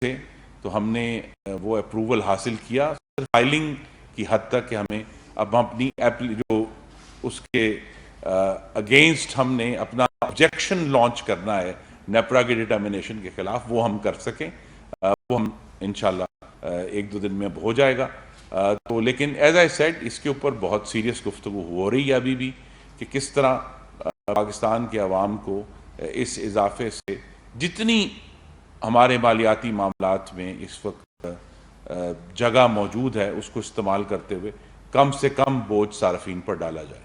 تھے تو ہم نے وہ اپروول حاصل کیا فائلنگ کی حد تک کہ ہمیں اب اپنی جو اس کے اگینسٹ ہم نے اپنا آبجیکشن لانچ کرنا ہے نیپرا کی ڈٹرمنیشن کے خلاف وہ ہم کر سکیں. وہ ہم انشاءاللہ ایک دو دن میں اب ہو جائے گا. تو لیکن ایز آئی سیڈ اس کے اوپر بہت سیریس گفتگو ہو رہی ہے ابھی بھی کہ کس طرح پاکستان کے عوام کو اس اضافے سے جتنی ہمارے مالیاتی معاملات میں اس وقت جگہ موجود ہے اس کو استعمال کرتے ہوئے کم سے کم بوجھ صارفین پر ڈالا جائے.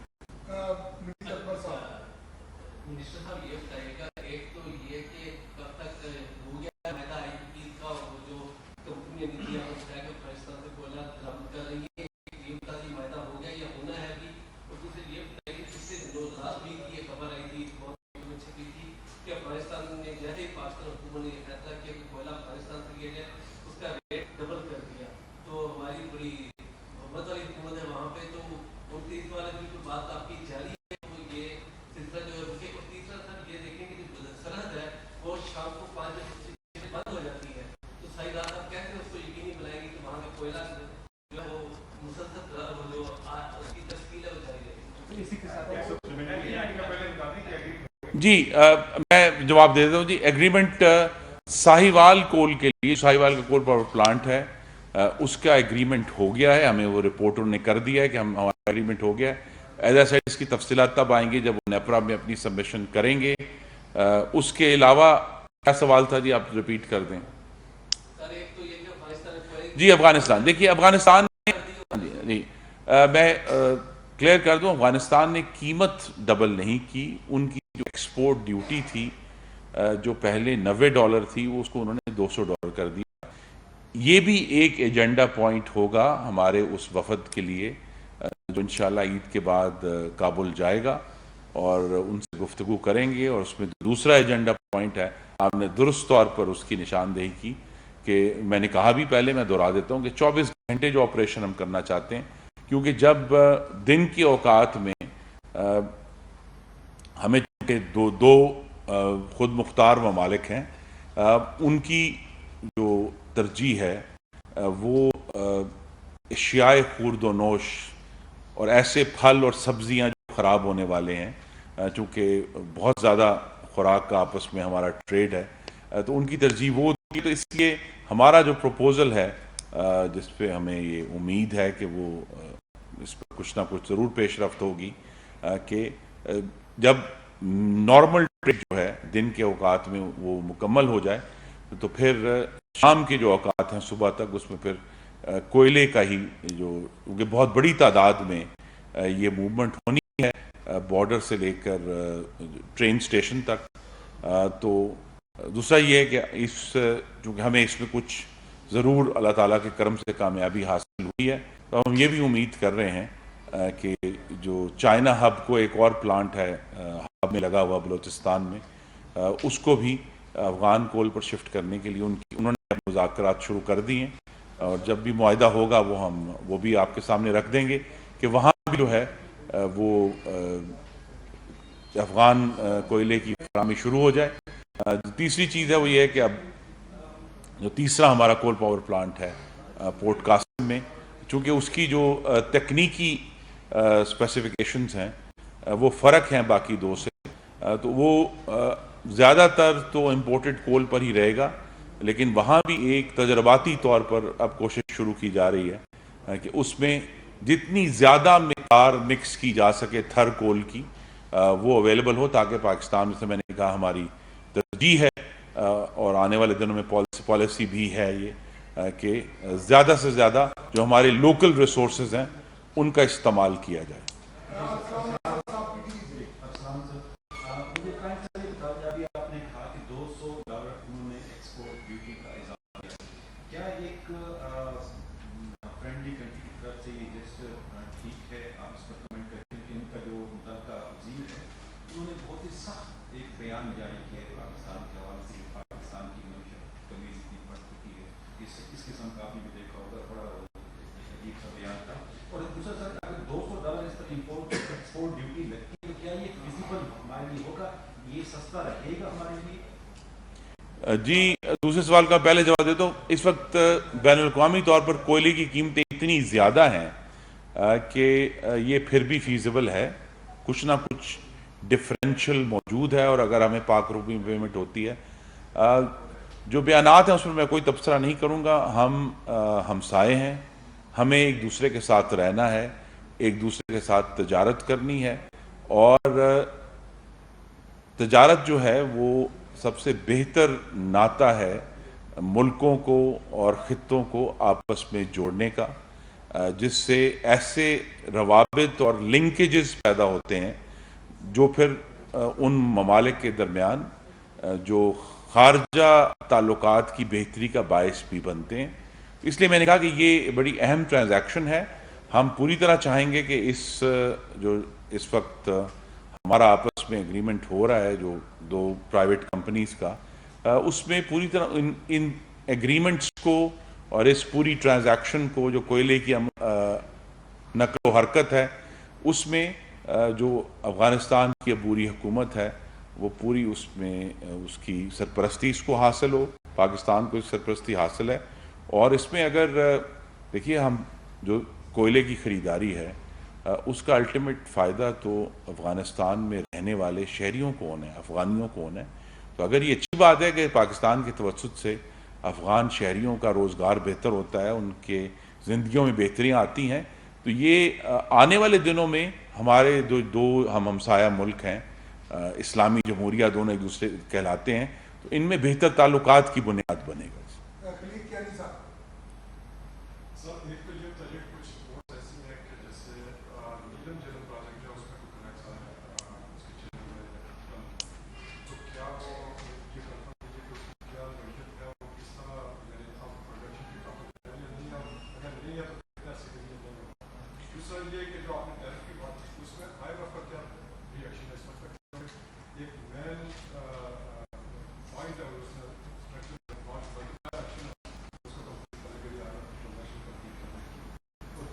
منسٹر صاحب یہ بتائیے گا ایک تو یہ کہ کب تک ہو گیا معاہدہ آئی پی پی کا وہ جو کمپنی نے دیا اس کا کہ پاکستان سے کوئلہ درآمد کر رہی ہے یہ بتا دی معاہدہ ہو گیا یا ہونا ہے ابھی. اور دوسرے یہ بتائیے اس سے رات بھی کی یہ خبر آئی تھی بہت میں چھپی تھی کہ افغانستان نے جیسے ہی پاکستان حکومت نے فیصلہ کیا کہ کوئلہ افغانستان سے لیا جائے اس کا ریٹ ڈبل کر دیا. تو ہماری بڑی محبت والی حکومت ہے وہاں پہ تو ان کی اس بارے میں کوئی بات آپ کی جاری ہے تو یہ سلسلہ جو ہے رکے. اور تیسرا سر یہ دیکھیں کہ جو سرحد ہے وہ شام کو 5 بجے بند ہو جاتی ہے تو صحیح رات آپ کیسے اس کو یقینی بنائیں گے کہ وہاں کا کوئلہ جو ہے وہ مسلسل جو اس کی تشکیل ہے وہ جاری رہے گی. جی میں جواب دے دیتا ہوں. جی ایگریمنٹ ساہیوال کول کے لیے ساہیوال کا کول پاور پلانٹ ہے اس کا ایگریمنٹ ہو گیا ہے. ہمیں وہ رپورٹ انہوں نے کر دیا ہے کہ ہمارا ایگریمنٹ ہو گیا ہے. ایز اے سیڈ اس کی تفصیلات تب آئیں گے جب وہ نیپرا میں اپنی سبمیشن کریں گے. اس کے علاوہ کیا سوال تھا جی آپ ریپیٹ کر دیں. جی افغانستان دیکھیے افغانستان جی میں کلیئر کر دوں افغانستان نے قیمت ڈبل نہیں کی. ان کی جو ایکسپورٹ ڈیوٹی تھی جو پہلے $90 تھی وہ اس کو انہوں نے $200 کر دیا. یہ بھی ایک ایجنڈا پوائنٹ ہوگا ہمارے اس وفد کے لیے جو انشاءاللہ عید کے بعد کابل جائے گا اور ان سے گفتگو کریں گے. اور اس میں دوسرا ایجنڈا پوائنٹ ہے آپ نے درست طور پر اس کی نشاندہی کی کہ میں نے کہا بھی پہلے میں دہرا دیتا ہوں کہ 24 گھنٹے جو آپریشن ہم کرنا چاہتے ہیں کیونکہ جب دن کے اوقات میں ہمیں دو خود مختار ممالک ہیں ان کی جو ترجیح ہے وہ اشیاء خورد و نوش اور ایسے پھل اور سبزیاں جو خراب ہونے والے ہیں چونکہ بہت زیادہ خوراک کا آپس میں ہمارا ٹریڈ ہے تو ان کی ترجیح وہ ہوتی ہے. تو اس لیے ہمارا جو پروپوزل ہے جس پہ ہمیں یہ امید ہے کہ وہ اس پہ کچھ نہ کچھ ضرور پیش رفت ہوگی کہ جب نارمل ٹریڈ جو ہے دن کے اوقات میں وہ مکمل ہو جائے تو پھر شام کے جو اوقات ہیں صبح تک اس میں پھر کوئلے کا ہی جو کیونکہ بہت بڑی تعداد میں یہ موومنٹ ہونی ہے بارڈر سے لے کر ٹرین اسٹیشن تک. تو دوسرا یہ ہے کہ چونکہ ہمیں اس میں کچھ ضرور اللہ تعالیٰ کے کرم سے کامیابی حاصل ہوئی ہے تو ہم یہ بھی امید کر رہے ہیں کہ جو چائنا ہب کو ایک اور پلانٹ ہے ہب میں لگا ہوا بلوچستان میں اس کو بھی افغان کول پر شفٹ کرنے کے لیے انہوں نے مذاکرات شروع کر دی ہیں. اور جب بھی معاہدہ ہوگا وہ بھی آپ کے سامنے رکھ دیں گے کہ وہاں بھی جو ہے وہ افغان کوئلے کی فراہمی شروع ہو جائے. تیسری چیز ہے وہ یہ ہے کہ اب جو تیسرا ہمارا کول پاور پلانٹ ہے پورٹ قاسم میں چونکہ اس کی جو تکنیکی اسپیسیفیکیشنز ہیں وہ فرق ہیں باقی دو سے تو وہ زیادہ تر تو امپورٹڈ کول پر ہی رہے گا. لیکن وہاں بھی ایک تجرباتی طور پر اب کوشش شروع کی جا رہی ہے کہ اس میں جتنی زیادہ مقدار مکس کی جا سکے تھر کول کی وہ اویلیبل ہو تاکہ پاکستان سے میں نے کہا ہماری ترجیح ہے اور آنے والے دنوں میں پالیسی بھی ہے یہ کہ زیادہ سے زیادہ جو ہمارے لوکل ریسورسز ہیں ان کا استعمال کیا جائے. جی دوسرے سوال کا پہلے جواب دیتا ہوں. اس وقت بین الاقوامی طور پر کوئلے کی قیمتیں اتنی زیادہ ہیں کہ یہ پھر بھی فیزیبل ہے. کچھ نہ کچھ ڈفرینشل موجود ہے، اور اگر ہمیں پاک روپی میں پیمنٹ ہوتی ہے. جو بیانات ہیں اس میں کوئی تبصرہ نہیں کروں گا. ہم ہمسائے ہیں، ہمیں ایک دوسرے کے ساتھ رہنا ہے، ایک دوسرے کے ساتھ تجارت کرنی ہے، اور تجارت جو ہے وہ سب سے بہتر ناطہ ہے ملکوں کو اور خطوں کو آپس میں جوڑنے کا، جس سے ایسے روابط اور لنکیجز پیدا ہوتے ہیں جو پھر ان ممالک کے درمیان جو خارجہ تعلقات کی بہتری کا باعث بھی بنتے ہیں. اس لیے میں نے کہا کہ یہ بڑی اہم ٹرانزیکشن ہے. ہم پوری طرح چاہیں گے کہ جو اس وقت ہمارا آپس میں اگریمنٹ ہو رہا ہے جو دو پرائیویٹ کمپنیز کا، اس میں پوری طرح ان ایگریمنٹس کو اور اس پوری ٹرانزیکشن کو، جو کوئلے کی نقل و حرکت ہے، اس میں جو افغانستان کی عبوری حکومت ہے وہ پوری اس میں اس کی سرپرستی اس کو حاصل ہو. پاکستان کو اس سرپرستی حاصل ہے، اور اس میں اگر دیکھیے ہم جو کوئلے کی خریداری ہے اس کا الٹیمیٹ فائدہ تو افغانستان میں رہنے والے شہریوں کو ہونا ہے، افغانیوں کو ہونا ہے. تو اگر یہ اچھی بات ہے کہ پاکستان کے توسط سے افغان شہریوں کا روزگار بہتر ہوتا ہے، ان کے زندگیوں میں بہتریاں آتی ہیں، تو یہ آنے والے دنوں میں ہمارے دو ہم ہمسایہ ملک ہیں، اسلامی جمہوریہ دونوں ایک دوسرے کہلاتے ہیں، تو ان میں بہتر تعلقات کی بنیاد بنے گا.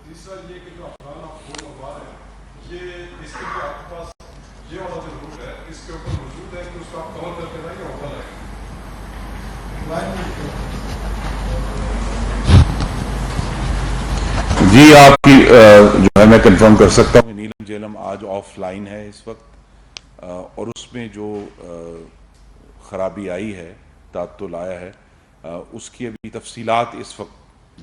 تیسرا یہ کہ جو افغان آپ کو افغان ہے، یہ اس کے لیے آپ کے پاس یہ والا جو روٹ ہے اس کے اوپر موجود ہے کہ اس کو آپ کور کر کے رہیں یا اوپر ہے؟ جی آپ کی جو ہے میں کنفرم کر سکتا ہوں کہ نیلم جیلم آج آف لائن ہے اس وقت، اور اس میں جو خرابی آئی ہے، تعطل آیا ہے، اس کی ابھی تفصیلات اس وقت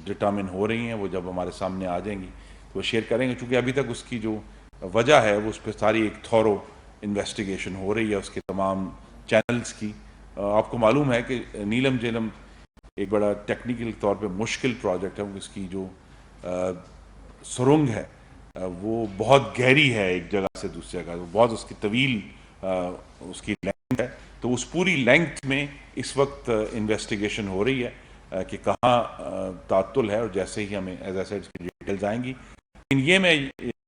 ڈٹرمن ہو رہی ہیں. وہ جب ہمارے سامنے آ جائیں گی تو وہ شیئر کریں گے، چونکہ ابھی تک اس کی جو وجہ ہے وہ اس پہ ساری ایک تھورو انویسٹیگیشن ہو رہی ہے اس کے تمام چینلز کی. آپ کو معلوم ہے کہ نیلم جیلم ایک بڑا ٹیکنیکل طور پہ مشکل پروجیکٹ ہے. اس کی جو سرنگ ہے وہ بہت گہری ہے ایک جگہ سے دوسری جگہ، بہت اس کی طویل اس کی لینتھ ہے. تو اس پوری لینتھ میں اس وقت انویسٹیگیشن ہو رہی ہے کہ کہاں تعطل ہے، اور جیسے ہی ہمیں ایز اے سیڈ کی ڈیٹیلز آئیں گی. لیکن یہ میں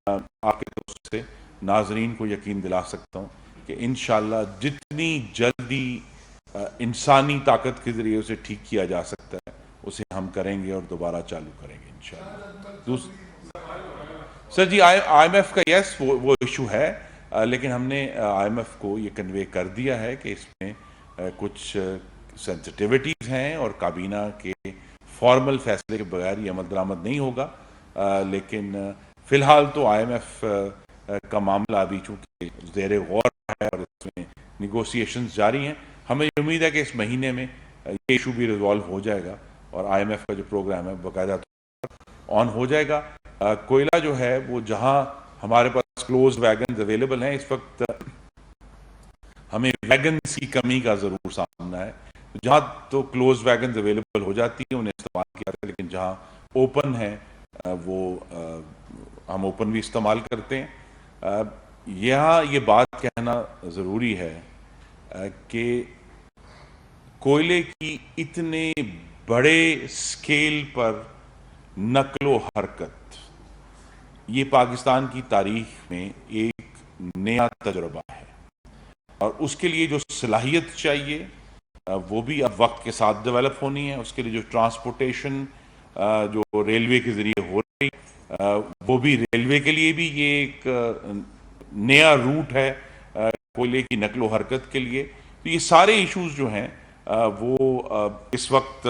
آپ کے طرف سے ناظرین کو یقین دلا سکتا ہوں کہ انشاءاللہ جتنی جلدی انسانی طاقت کے ذریعے اسے ٹھیک کیا جا سکتا ہے اسے ہم کریں گے اور دوبارہ چالو کریں گے انشاءاللہ. سر جی آئی ایم ایف کا یس وہ ایشو ہے، لیکن ہم نے آئی ایم ایف کو یہ کنوے کر دیا ہے کہ اس میں کچھ سینسٹیوٹیز ہیں اور کابینہ کے فارمل فیصلے کے بغیر یہ عمل درآمد نہیں ہوگا. لیکن فی الحال تو آئی ایم ایف کا معاملہ ابھی چونکہ زیر غور ہے اور اس میں نیگوسیشنز جاری ہیں، ہمیں امید ہے کہ اس مہینے میں یہ ایشو بھی ریزالو ہو جائے گا اور آئی ایم ایف کا جو پروگرام ہے باقاعدہ آن ہو جائے گا. کوئلہ جو ہے وہ جہاں ہمارے پاس کلوز ویگنز اویلیبل ہیں، اس وقت ہمیں ویگنز کی کمی کا ضرور سامنا ہے. جہاں تو کلوز ویگنز اویلیبل ہو جاتی ہیں انہیں استعمال کیا جاتا ہے، لیکن جہاں اوپن ہیں وہ ہم اوپن بھی استعمال کرتے ہیں. یہاں یہ بات کہنا ضروری ہے کہ کوئلے کی اتنے بڑے سکیل پر نقل و حرکت یہ پاکستان کی تاریخ میں ایک نیا تجربہ ہے، اور اس کے لیے جو صلاحیت چاہیے وہ بھی اب وقت کے ساتھ ڈیولپ ہونی ہے. اس کے لیے جو ٹرانسپورٹیشن جو ریلوے کے ذریعے ہو رہی وہ بھی ریلوے کے لیے بھی یہ ایک نیا روٹ ہے کوئلے کی نقل و حرکت کے لیے. تو یہ سارے ایشوز جو ہیں وہ اس وقت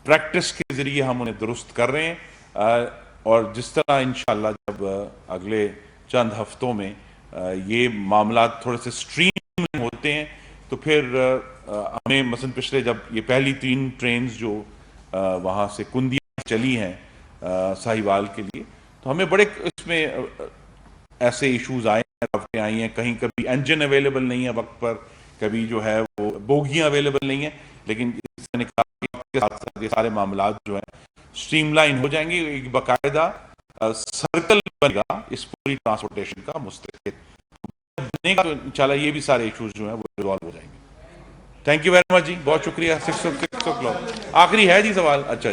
پریکٹس کے ذریعے ہم انہیں درست کر رہے ہیں، اور جس طرح انشاءاللہ جب اگلے چند ہفتوں میں یہ معاملات تھوڑے سے سٹریم ہوتے ہیں تو پھر ہمیں مثلا پچھلے جب یہ پہلی 3 ٹرینز جو وہاں سے کندیا چلی ہیں ساہیوال کے لیے، تو ہمیں بڑے اس میں ایسے ایشوز آئے ہیں، رکاوٹیں آئی ہیں، کہیں کبھی انجن اویلیبل نہیں ہے وقت پر، کبھی جو ہے وہ بوگیاں اویلیبل نہیں ہیں، لیکن جس میں نے کہا کہ وقت کے ساتھ ساتھ یہ سارے معاملات جو ہیں سٹریم لائن ہو جائیں گے، ایک باقاعدہ سرکل بنے گا اس پوری ٹرانسپورٹیشن کا مستقل بنے گا، تو انشاءاللہ یہ بھی سارے ایشوز جو ہیں وہ ریزالو ہو جائیں گے۔ تھینک یو ویری مچ جی، بہت شکریہ۔ 6 o'clock آخری ہے جی سوال؟ اچھا